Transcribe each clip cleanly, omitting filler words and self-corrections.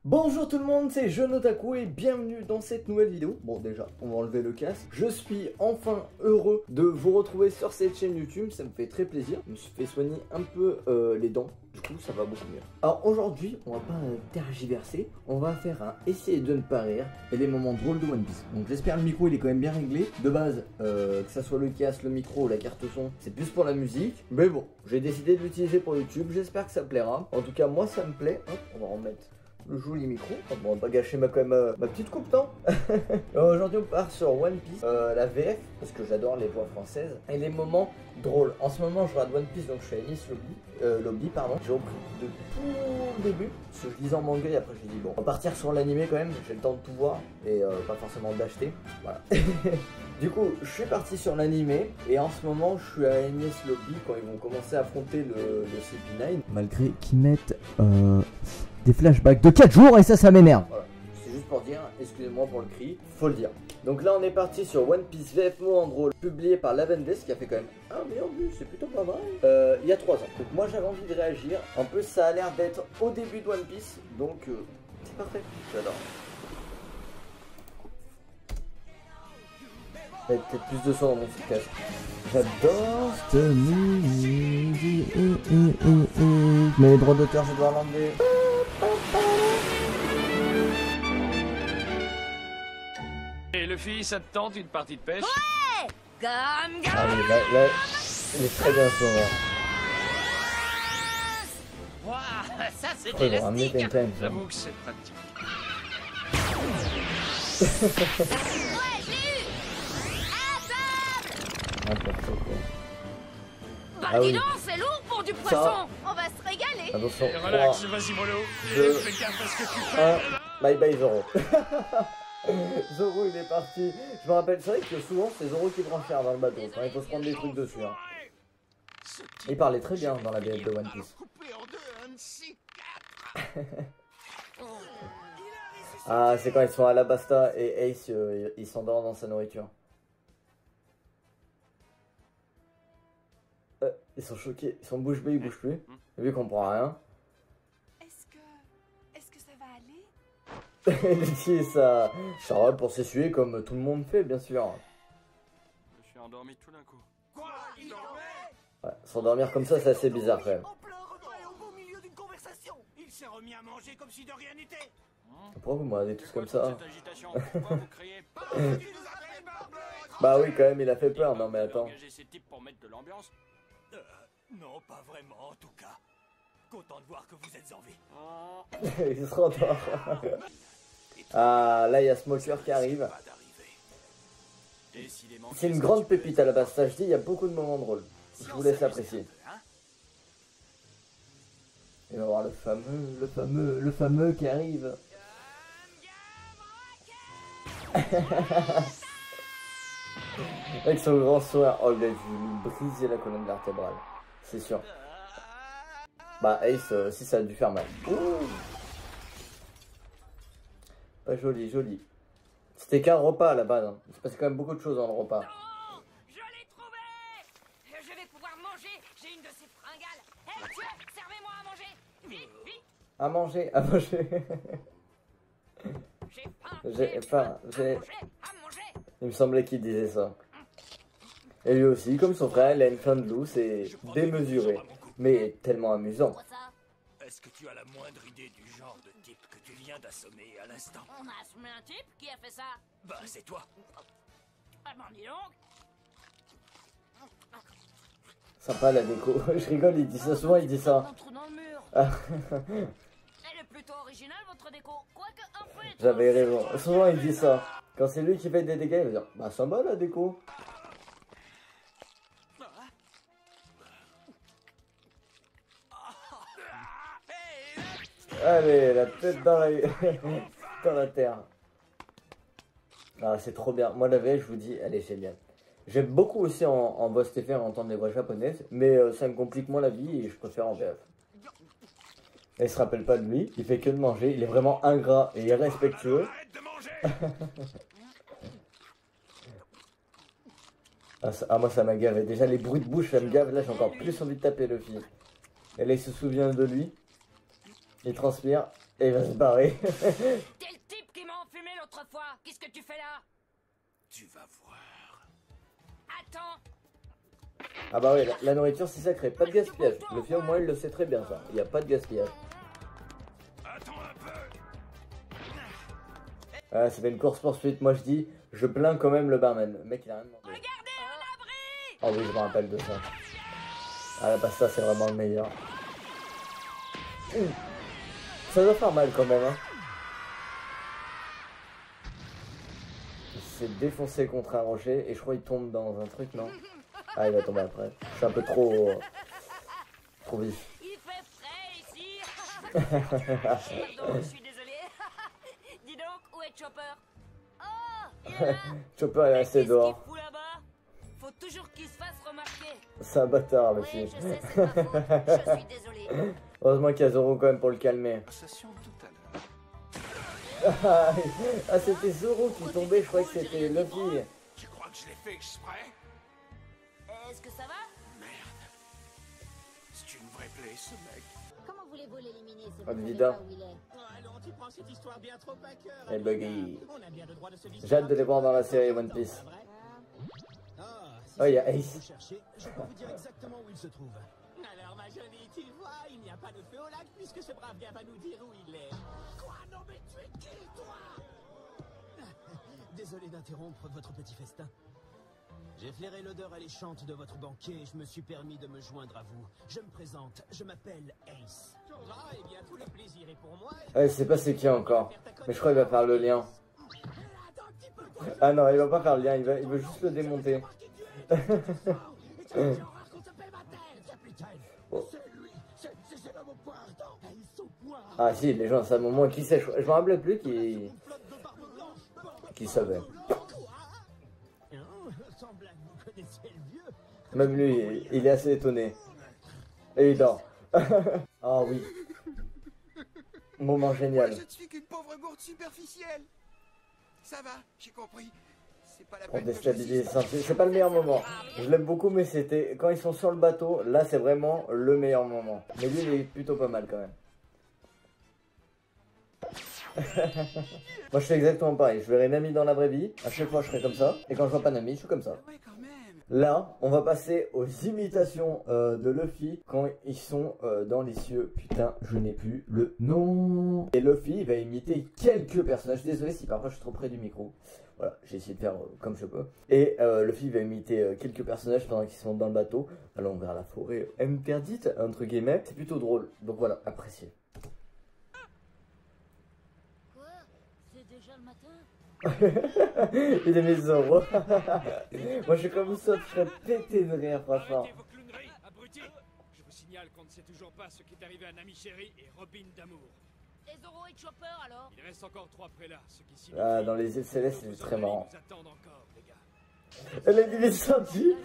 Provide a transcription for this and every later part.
Bonjour tout le monde, c'est Jeune-Otaku et bienvenue dans cette nouvelle vidéo. Bon déjà, on va enlever le casque. Je suis enfin heureux de vous retrouver sur cette chaîne YouTube, ça me fait très plaisir. Je me suis fait soigner un peu les dents, du coup ça va beaucoup mieux. Alors aujourd'hui, on va pas tergiverser, on va faire un essayer de ne pas rire et les moments drôles de One Piece. Donc j'espère le micro il est quand même bien réglé. De base, que ça soit le casque, le micro ou la carte son, c'est plus pour la musique. Mais bon, j'ai décidé de l'utiliser pour YouTube, j'espère que ça plaira. En tout cas moi ça me plaît. Hop, on va remettre le joli micro. Bon, on va pas gâcher ma petite coupe temps. Aujourd'hui on part sur One Piece, la VF, parce que j'adore les voix françaises et les moments drôles. En ce moment je regarde One Piece, donc je suis à Enies Lobby, pardon. J'ai repris de tout le début, parce que je lisais en manga et après j'ai dit bon, on va partir sur l'animé quand même, j'ai le temps de tout voir et pas forcément d'acheter. Voilà. Du coup, je suis parti sur l'animé et en ce moment je suis à Enies Lobby quand ils vont commencer à affronter le CP9. Malgré qu'ils mettent des flashbacks de 4 jours et ça m'énerve. Voilà, c'est juste pour dire, excusez-moi pour le cri, faut le dire. Donc là on est parti sur One Piece VF en drôle, publié par Lavendes, qui a fait quand même un meilleur but, c'est plutôt pas mal. Il y a 3 ans. Donc moi j'avais envie de réagir. En plus ça a l'air d'être au début de One Piece, donc c'est parfait, j'adore. Il y a peut-être plus de son dans mon podcast. J'adore cette musique. Mais les droits d'auteur, je dois l'enlever. Et Luffy, ça te tente une partie de pêche? Ouais. Ah oui, là, il est très bien ce moment. Waouh, ça c'est Je vais ramener élastique. Ten Time. J'avoue que c'est pratique. Ouais, je l'ai eu. N'importe quoi. Bah Ah dis oui. donc, c'est lourd pour du poisson. On va se régaler. Attention. Et relax, 3, vas-y mollo. 2, Fais gaffe à ce que tu 1. fais. Bye bye Zoro. Zoro il est parti. Je me rappelle, c'est vrai que souvent c'est Zoro qui prend cher dans le bateau. Enfin, il faut se prendre des trucs dessus. Hein. Il parlait très bien dans la BF de One Piece. Ah, c'est quand ils sont à Alabasta et Ace il s'endort dans sa nourriture. Ils sont choqués, ils sont bouche bée, ils bougent plus. Vu qu'on comprend rien. Est-ce que ça va aller? Il dit ça va pour s'essuyer comme tout le monde fait, bien sûr. Je suis endormi tout d'un coup. Quoi? Il dormait? Ouais, s'endormir comme ça, c'est assez bizarre quand même. En plein repas et au beau milieu d'une conversation. Il s'est remis à manger comme si de rien n'était. Pourquoi vous me regardez tous comme ça? Cette agitation, pourquoi vous criez? Tu nous appelles Barbe? Bah oui, quand même, il a fait peur. Non mais attends. Engager ces types pour mettre de l'ambiance? Non, pas vraiment en tout cas. Content de voir que vous êtes en vie. Il se rendort. Ah, là, il y a Smoker qui arrive. C'est une grande pépite à la base, ça je dis, il y a beaucoup de moments drôles. Je vous laisse apprécier. Et on va voir le fameux qui arrive. Avec son grand sourire. Oh, il a dû briser la colonne vertébrale. C'est sûr. Bah, Ace, si ça a dû faire mal. Ouh. Pas joli, joli. C'était qu'un repas à la base. Hein. Il se passait quand même beaucoup de choses dans le repas. Je l'ai trouvé. Je vais pouvoir manger. J'ai une de ces fringales. Hé, monsieur, servez-moi à manger. Vite, vite. À manger, à manger. J'ai faim. J'ai. À manger. Il me semblait qu'il disait ça. Et lui aussi, comme son frère, il a une faim de loup, c'est démesuré. Mais tellement amusant. Quoi ça? Est-ce que tu as la moindre idée du genre de type que tu viens d'assommer à l'instant? On a assommé un type qui a fait ça. Bah, c'est toi. Ah ben dis donc. Sympa la déco. Je rigole, il dit ça souvent, il dit ça. Un trou dans le mur. Ah, Elle est plutôt originale votre déco. Quoique un peu étrange. j'avais raison. Souvent il dit ça. Quand c'est lui qui fait des dégâts, il va dire bah sympa la déco. Allez, la tête dans la, dans la terre. Ah, c'est trop bien. Moi, la VF, je vous dis, elle est géniale. J'aime beaucoup aussi en voix STFR entendre les voix japonaises, mais ça me complique moins la vie et je préfère en VF. Elle se rappelle pas de lui, il fait que de manger, il est vraiment ingrat et irrespectueux. Arrête de manger. Ah, moi ça m'a gavé. Déjà les bruits de bouche ça me gave. Là j'ai encore plus envie de taper le fils. Et là il se souvient de lui. Il transpire. Et il va se barrer. T'es le type qui m'a enfumé l'autre fois. Qu'est-ce que tu fais là? Tu vas voir. Attends. Ah bah oui, la nourriture c'est sacré, pas de gaspillage. Le film au moins il le sait très bien ça, il n'y a pas de gaspillage. Attends un peu. Ah, ça fait une course poursuite, moi je dis, je plains quand même le barman. Le mec il a rien demandé. Regardez un abri. Oh oui, je me rappelle de ça. Ah la pasta c'est vraiment le meilleur. Ça doit faire mal quand même hein. Il s'est défoncé contre un rocher et je crois qu'il tombe dans un truc, non? Ah il va tomber après. Je suis un peu trop vif. Il fait frais ici. Pardon, je suis désolé. Dis donc, où est Chopper? Oh, il est là. Chopper est resté dehors. Qu'est-ce qu'il fout là-bas? Faut toujours qu'il se fasse remarquer. C'est un bâtard Oui, monsieur. je sais, c'est ma faute. Je suis désolé. Heureusement qu'il y a Zoro quand même pour le calmer. Conversation tout à l'heure. Ah c'était Zoro qui tombait, je croyais que c'était Luffy. Tu crois que je l'ai fait exprès? Est-ce que ça va? Merde. C'est une vraie plaie, ce mec. Comment voulez-vous l'éliminer si vous Ah, ne savez Vida. pas où il est? Alors tu prends cette histoire bien trop à cœur. Et Buggy. On a bien le droit de se J'ai hâte de les voir dans la série One Piece. Si Oh, il y a c'est ce que Ace. vous cherchez, je peux vous dire exactement où il se trouve. Alors ma jolie, tu vois, il n'y a pas de feu au lac puisque ce brave gars va nous dire où il est. Quoi? Non mais tu es qui, toi? Désolé d'interrompre votre petit festin. J'ai flairé l'odeur alléchante de votre banquet et je me suis permis de me joindre à vous. Je me présente, je m'appelle Ace. Ah, eh bien, tout le plaisir est pour moi. Ouais, je sais pas c'est qui encore. Mais je crois qu'il va faire le lien. Ah non, il va pas faire le lien, il veut juste le démonter. Bon. Ah si, les gens, c'est un moment qui sait. Je me rappelais plus qui savait. Même lui, il est assez étonné. Et il dort. Ah oui. Moment génial. Moi, je ne suis qu'une pauvre gourde superficielle. Ça va, j'ai compris. C'est pas la On peine que déstabilise. j'insiste. C'est pas le meilleur moment. Je l'aime beaucoup, mais c'était quand ils sont sur le bateau. Là, c'est vraiment le meilleur moment. Mais lui, il est plutôt pas mal quand même. Moi, je fais exactement pareil. Je verrai Nami dans la vraie vie. À chaque fois, je serai comme ça. Et quand je vois pas Nami, je suis comme ça. Ouais, quand même. Là, on va passer aux imitations de Luffy quand ils sont dans les cieux. Putain, je n'ai plus le nom. Et Luffy va imiter quelques personnages. Désolé si parfois je suis trop près du micro. Voilà, j'ai essayé de faire comme je peux. Et Luffy va imiter quelques personnages pendant qu'ils sont dans le bateau, allant vers la forêt interdite, entre guillemets. C'est plutôt drôle. Donc voilà, appréciez. Quoi? C'est déjà le matin? Il est mis Zoro. Moi je suis comme ça, je serais pété de rire franchement. Arrêtez vos clowneries, abrutis. Je vous signale qu'on ne sait toujours pas ce qui est arrivé à Nami Chéri et Robin d'amour. Et Zoro et Chopper alors? Il reste encore 3 prélats, ce qui signifie... Ah, dans les îles célestes, c'est Vos très organes marrant. nous attendent encore, les gars. Elle a dit les sorties.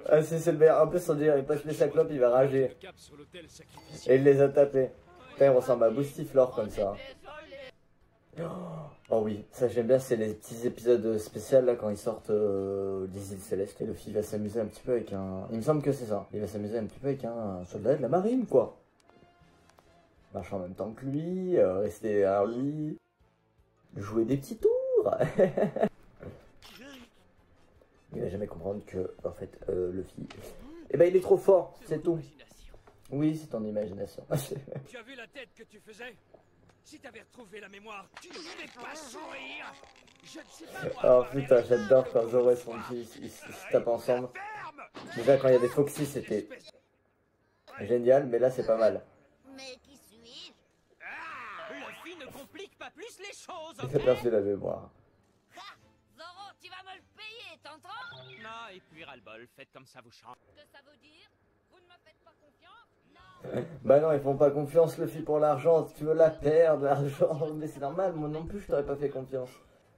Ah si, c'est le meilleur. En plus on dirait il passe les cyclopes, il va rager. Le cap sur l'autel Et sacrificiel. il les a tapés. Putain, il ressemble à Boostiflore comme ça. Oh oui, ça j'aime bien, c'est les petits épisodes spéciaux là quand ils sortent des îles célestes. Et Luffy va s'amuser un petit peu avec un... Il me semble que c'est ça. Il va s'amuser un petit peu avec un soldat de la marine quoi. Marcher en même temps que lui, rester derrière lui. Jouer des petits tours. Il va jamais comprendre que, en fait, Luffy... Eh ben il est trop fort, c'est tout. Oui, c'est ton imagination. Tu as vu la tête que tu faisais? Si t'avais retrouvé la mémoire, tu ne pouvais pas sourire. Je ne sais pas moi. Oh putain, j'adore quand Zoro et son fils ils se tapent ensemble. Déjà quand il y a des Foxy c'était génial, mais là c'est pas mal. Mais qui suis-je? Luffy ne complique pas plus les choses. Il fait percer la mémoire. Zoro, tu vas me le payer, t'entends? Non, et puis ras-le-bol, faites comme ça vous chante. Que ça veut dire? Vous ne me faites pas confiance? Non. Bah non, ils font pas confiance Luffy pour l'argent. Si tu veux la perdre, l'argent, mais c'est normal, moi non plus je t'aurais pas fait confiance.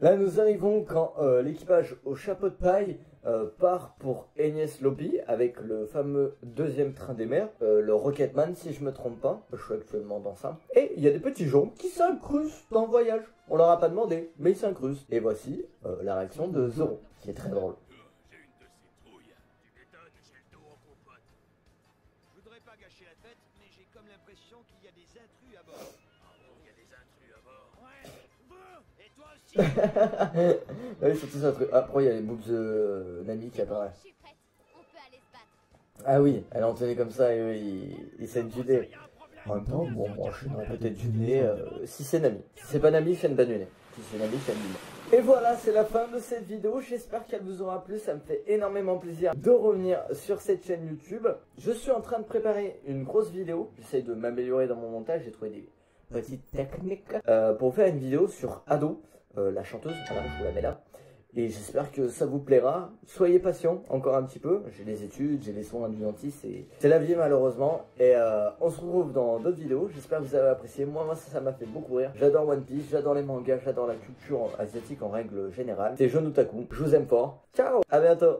Là nous arrivons quand l'équipage au chapeau de paille part pour Enies Lobby avec le fameux deuxième train des mers, le Rocketman si je me trompe pas, je suis actuellement dans ça. Et il y a des petits gens qui s'incrustent dans le voyage, on leur a pas demandé, mais ils s'incrustent. Et voici la réaction de Zoro, qui est très drôle. J'ai une de ces trouilles. Tu m'étonnes, j'ai le dos en compote. Je voudrais pas gâcher la fête, mais j'ai comme Oui, c'est tout ça un truc. Ah, après il y a les boobs Nami qui apparaissent. Je suis prête. On peut aller se battre. Ah oui, elle est en tenue comme ça et eux ils essaient de juder. En même temps, bon, moi je n'aurais peut-être juder si c'est Nami. Si c'est pas Nami, je fais une bannuner. Si c'est Nami, je fais une bannuner. Et voilà, c'est la fin de cette vidéo. J'espère qu'elle vous aura plu. Ça me fait énormément plaisir de revenir sur cette chaîne YouTube. Je suis en train de préparer une grosse vidéo. J'essaye de m'améliorer dans mon montage. J'ai trouvé des petites techniques pour faire une vidéo sur Ado, la chanteuse. Voilà, je vous la mets là. Et j'espère que ça vous plaira. Soyez patient encore un petit peu. J'ai les études, j'ai les soins du dentiste. C'est la vie malheureusement. Et on se retrouve dans d'autres vidéos. J'espère que vous avez apprécié. Moi ça m'a fait beaucoup rire. J'adore One Piece, j'adore les mangas, j'adore la culture asiatique en règle générale. C'est Jeunoutaku. Je vous aime fort. Ciao, à bientôt.